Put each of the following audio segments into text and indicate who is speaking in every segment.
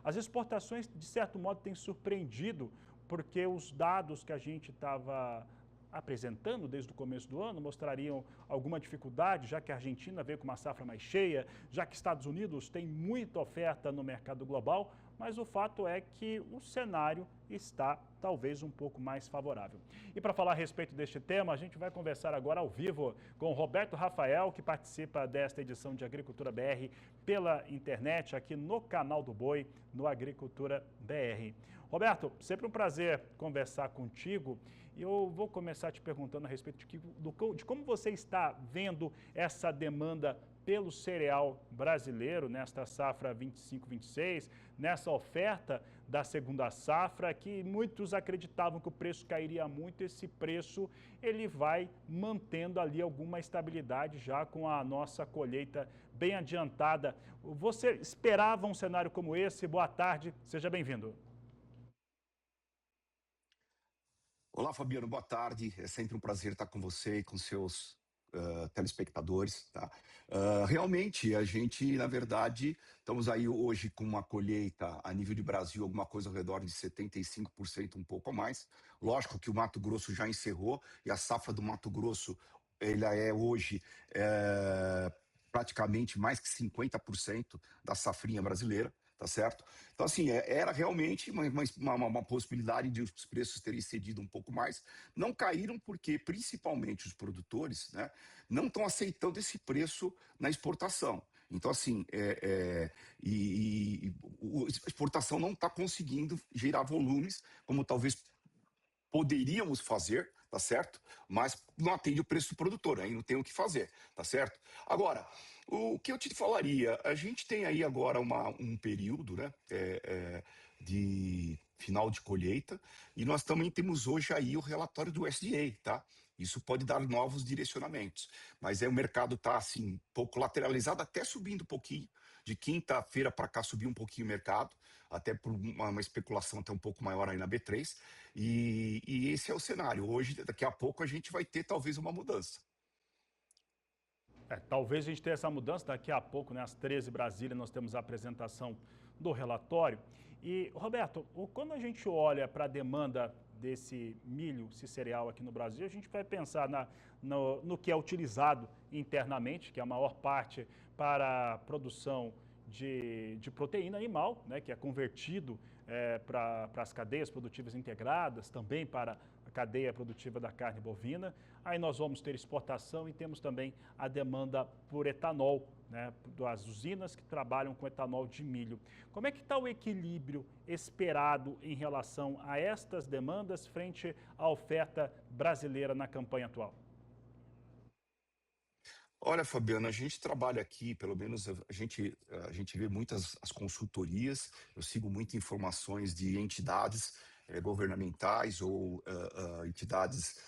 Speaker 1: As exportações, de certo modo, têm surpreendido, porque os dados que a gente estava apresentando desde o começo do ano mostrariam alguma dificuldade, já que a Argentina veio com uma safra mais cheia, já que Estados Unidos tem muita oferta no mercado global, mas o fato é que o cenário está talvez um pouco mais favorável. E para falar a respeito deste tema, a gente vai conversar agora ao vivo com o Roberto Rafael, que participa desta edição de Agricultura BR pela internet, aqui no canal do Boi, no Agricultura BR. Roberto, sempre um prazer conversar contigo. E eu vou começar te perguntando a respeito de como você está vendo essa demanda pelo cereal brasileiro nesta safra 25-26, nessa oferta da segunda safra, que muitos acreditavam que o preço cairia muito. Esse preço ele vai mantendo ali alguma estabilidade já com a nossa colheita bem adiantada. Você esperava um cenário como esse? Boa tarde, seja bem-vindo.
Speaker 2: Olá, Fabiano, boa tarde. É sempre um prazer estar com você e com seus telespectadores. Tá? Realmente, a gente, na verdade, estamos aí hoje com uma colheita a nível de Brasil, alguma coisa ao redor de 75%, um pouco a mais. Lógico que o Mato Grosso já encerrou e a safra do Mato Grosso, ela é hoje praticamente mais que 50% da safrinha brasileira. Tá certo? Então, assim, era realmente uma possibilidade de os preços terem cedido um pouco mais. Não caíram porque, principalmente, os produtores, né, não estão aceitando esse preço na exportação. Então, assim, a exportação não está conseguindo gerar volumes como talvez poderíamos fazer, tá certo? Mas não atende o preço do produtor, aí não tem o que fazer, tá certo? Agora, o que eu te falaria, a gente tem aí agora um período, né, de final de colheita, e nós também temos hoje aí o relatório do USDA, tá? Isso pode dar novos direcionamentos, mas o mercado está assim, um pouco lateralizado, até subindo um pouquinho. De quinta-feira para cá subiu um pouquinho o mercado, até por uma especulação até um pouco maior aí na B3, e esse é o cenário. Hoje, daqui a pouco, a gente vai ter talvez uma mudança.
Speaker 1: Talvez a gente tenha essa mudança daqui a pouco, né? Às 13 Brasília, nós temos a apresentação do relatório. E, Roberto, quando a gente olha para a demanda desse milho, esse cereal aqui no Brasil, a gente vai pensar no que é utilizado internamente, que é a maior parte para a produção de proteína animal, né, que é convertido para as cadeias produtivas integradas, também para a cadeia produtiva da carne bovina. Aí nós vamos ter exportação e temos também a demanda por etanol, né, das usinas que trabalham com etanol de milho. Como é que está o equilíbrio esperado em relação a estas demandas frente à oferta brasileira na campanha atual?
Speaker 2: Olha, Fabiano, a gente trabalha aqui, pelo menos a gente vê muitas as consultorias, eu sigo muitas informações de entidades governamentais ou entidades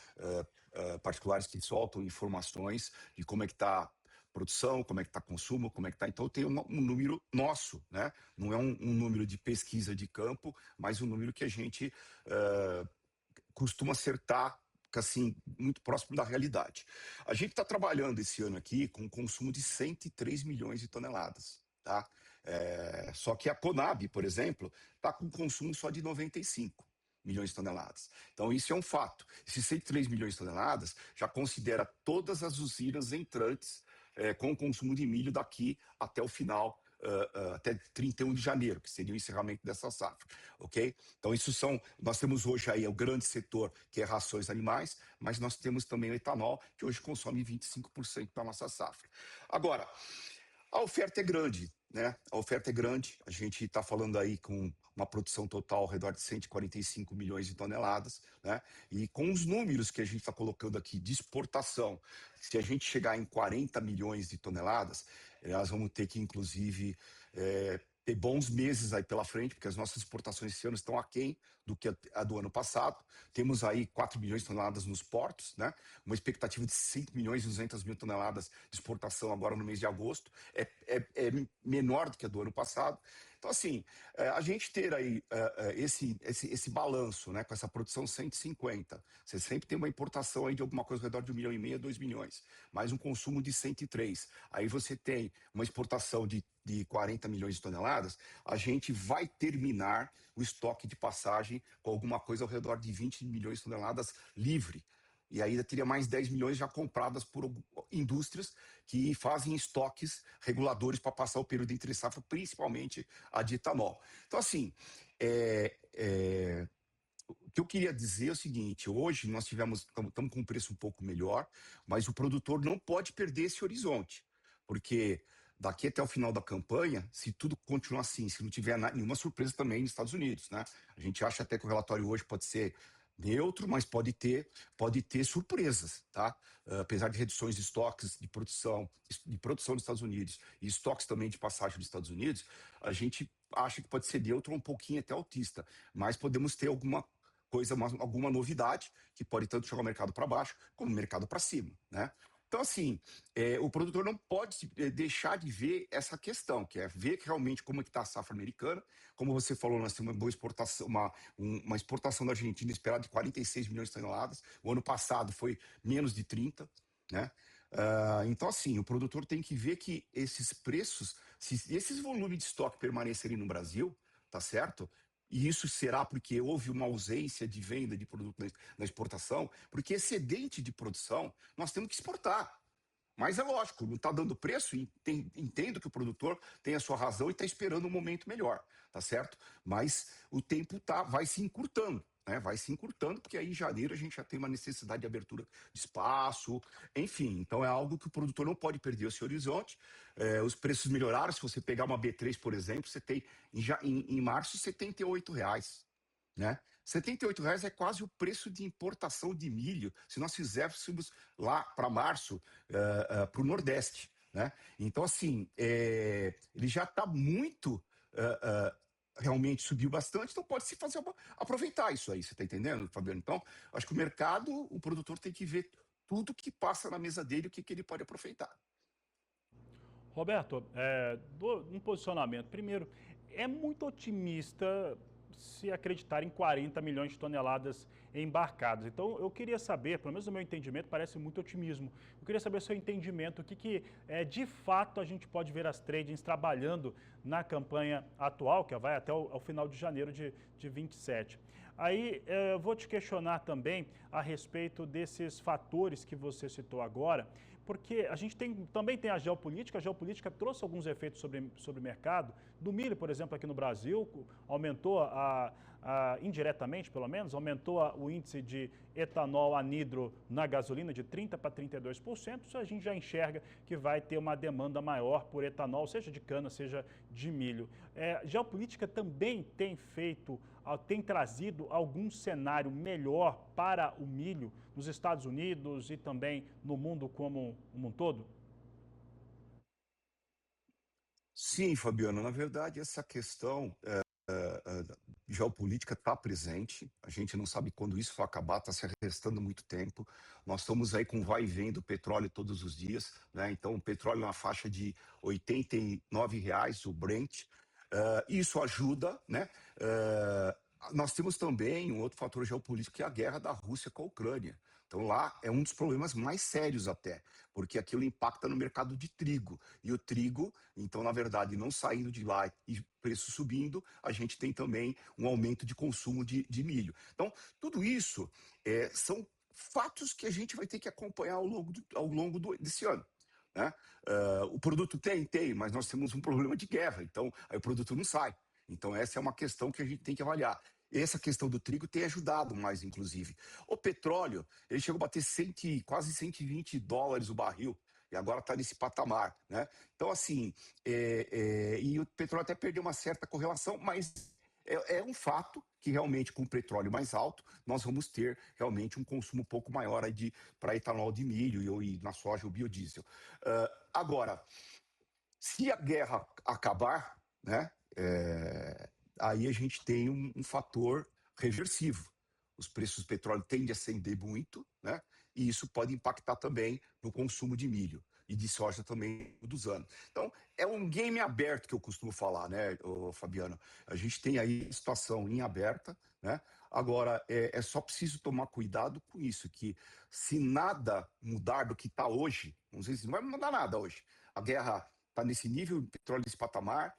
Speaker 2: particulares que soltam informações de como é que está produção, como é que está consumo, como é que está. Então tem um número nosso, né? Não é um número de pesquisa de campo, mas um número que a gente costuma acertar assim, muito próximo da realidade. A gente está trabalhando esse ano aqui com um consumo de 103 milhões de toneladas. Tá? Só que a Conab, por exemplo, está com consumo só de 95 milhões de toneladas. Então, isso é um fato. Esses 103 milhões de toneladas já considera todas as usinas entrantes com consumo de milho daqui até o final até 31 de janeiro, que seria o encerramento dessa safra, ok? Então nós temos hoje aí o grande setor, que é rações animais, mas nós temos também o etanol, que hoje consome 25% da nossa safra. Agora, a oferta é grande, né? A oferta é grande, a gente está falando aí com uma produção total ao redor de 145 milhões de toneladas, né? E com os números que a gente está colocando aqui de exportação, se a gente chegar em 40 milhões de toneladas, nós vamos ter que, inclusive, ter bons meses aí pela frente, porque as nossas exportações esse ano estão aquém do que a do ano passado. Temos aí 4 milhões de toneladas nos portos, né? Uma expectativa de 5 milhões e 200 mil toneladas de exportação agora no mês de agosto. É menor do que a do ano passado. Então, Então, assim, a gente ter aí esse balanço, né, com essa produção 150, você sempre tem uma importação aí de alguma coisa ao redor de 1,5 milhão, 2 milhões, mais um consumo de 103. Aí você tem uma exportação de 40 milhões de toneladas, a gente vai terminar o estoque de passagem com alguma coisa ao redor de 20 milhões de toneladas livre. E ainda teria mais 10 milhões já compradas por indústrias que fazem estoques reguladores para passar o período entre safra, principalmente a de etanol. Então, assim, o que eu queria dizer é o seguinte: hoje nós estamos com um preço um pouco melhor, mas o produtor não pode perder esse horizonte, porque daqui até o final da campanha, se tudo continuar assim, se não tiver nenhuma surpresa também nos Estados Unidos, né? A gente acha até que o relatório hoje pode ser neutro, mas pode ter surpresas, tá? Apesar de reduções de estoques de produção dos Estados Unidos e estoques também de passagem dos Estados Unidos, a gente acha que pode ser neutro um pouquinho até autista, mas podemos ter alguma novidade que pode tanto jogar o mercado para baixo como o mercado para cima, né? Então, assim, o produtor não pode deixar de ver essa questão, que é ver realmente como é que está a safra americana. Como você falou, nós temos uma boa exportação, uma exportação da Argentina esperada de 46 milhões de toneladas. O ano passado foi menos de 30, né? Então, assim, o produtor tem que ver que esses preços, se esses volumes de estoque permanecerem no Brasil, tá certo? E isso será porque houve uma ausência de venda de produto na exportação, porque excedente de produção nós temos que exportar. Mas é lógico, não está dando preço, e entendo que o produtor tem a sua razão e está esperando um momento melhor, tá certo? Mas o tempo vai se encurtando, né? Vai se encurtando, porque aí em janeiro a gente já tem uma necessidade de abertura de espaço, enfim. Então é algo que o produtor não pode perder esse horizonte. Os preços melhoraram. Se você pegar uma B3, por exemplo, você tem em março R$ 78, né? R$ 78 é quase o preço de importação de milho, se nós fizéssemos lá para março, para o Nordeste, né? Então, assim, ele já está muito, realmente subiu bastante, então pode-se aproveitar isso aí, você está entendendo, Fabiano? Então, acho que o mercado, o produtor tem que ver tudo que passa na mesa dele, o que ele pode aproveitar.
Speaker 1: Roberto, um posicionamento. Primeiro, é muito otimista se acreditar em 40 milhões de toneladas embarcadas. Então, eu queria saber, pelo menos no meu entendimento, parece muito otimismo. Eu queria saber o seu entendimento, o que de fato a gente pode ver as tradings trabalhando na campanha atual, que vai até o final de janeiro de 27. Aí, eu vou te questionar também a respeito desses fatores que você citou agora, porque a gente também tem a geopolítica trouxe alguns efeitos sobre o mercado. Do milho, por exemplo, aqui no Brasil, aumentou, indiretamente pelo menos, aumentou o índice de etanol anidro na gasolina de 30% para 32%. Isso a gente já enxerga que vai ter uma demanda maior por etanol, seja de cana, seja de milho. Geopolítica também tem trazido algum cenário melhor para o milho nos Estados Unidos e também no mundo como um todo?
Speaker 2: Sim, Fabiano, na verdade, essa questão geopolítica está presente. A gente não sabe quando isso vai acabar, está se arrestando muito tempo. Nós estamos aí com vai e vem do petróleo todos os dias, né? Então, o petróleo na faixa de R$ 89, o Brent. Isso ajuda, né? Nós temos também um outro fator geopolítico, que é a guerra da Rússia com a Ucrânia. Então, lá é um dos problemas mais sérios até, porque aquilo impacta no mercado de trigo. E o trigo, então, na verdade, não saindo de lá e preço subindo, a gente tem também um aumento de consumo de milho. Então, tudo isso são fatos que a gente vai ter que acompanhar ao longo desse ano, né? O produto tem, mas nós temos um problema de guerra, então aí o produto não sai. Então, essa é uma questão que a gente tem que avaliar. Essa questão do trigo tem ajudado mais, inclusive. O petróleo, ele chegou a bater quase US$ 120 o barril, e agora está nesse patamar, né? Então, assim, e o petróleo até perdeu uma certa correlação, mas é um fato que realmente com o petróleo mais alto, nós vamos ter realmente um consumo um pouco maior para etanol de milho e na soja o biodiesel. Agora, se a guerra acabar, né, aí a gente tem um fator reversivo. Os preços do petróleo tendem a ascender muito, né, e isso pode impactar também no consumo de milho. e de soja também dos anos. Então, é um game aberto que eu costumo falar, né, Fabiano? A gente tem aí a situação em aberta, né? Agora, é só preciso tomar cuidado com isso, que se nada mudar do que está hoje, não sei se não vai mudar nada hoje. A guerra está nesse nível, o petróleo nesse patamar,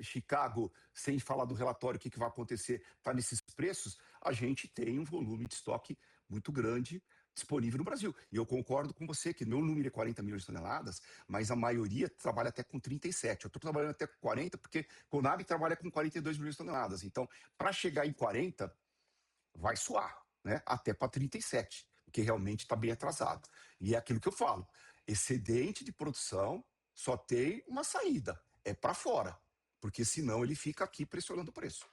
Speaker 2: Chicago, sem falar do relatório, o que vai acontecer, está nesses preços, a gente tem um volume de estoque muito grande disponível no Brasil. E eu concordo com você que meu número é 40 milhões de toneladas, mas a maioria trabalha até com 37. Eu estou trabalhando até com 40 porque Conab trabalha com 42 milhões de toneladas. Então, para chegar em 40, vai suar, né? Até para 37, porque realmente está bem atrasado. E é aquilo que eu falo: excedente de produção só tem uma saída, é para fora, porque senão ele fica aqui pressionando o preço.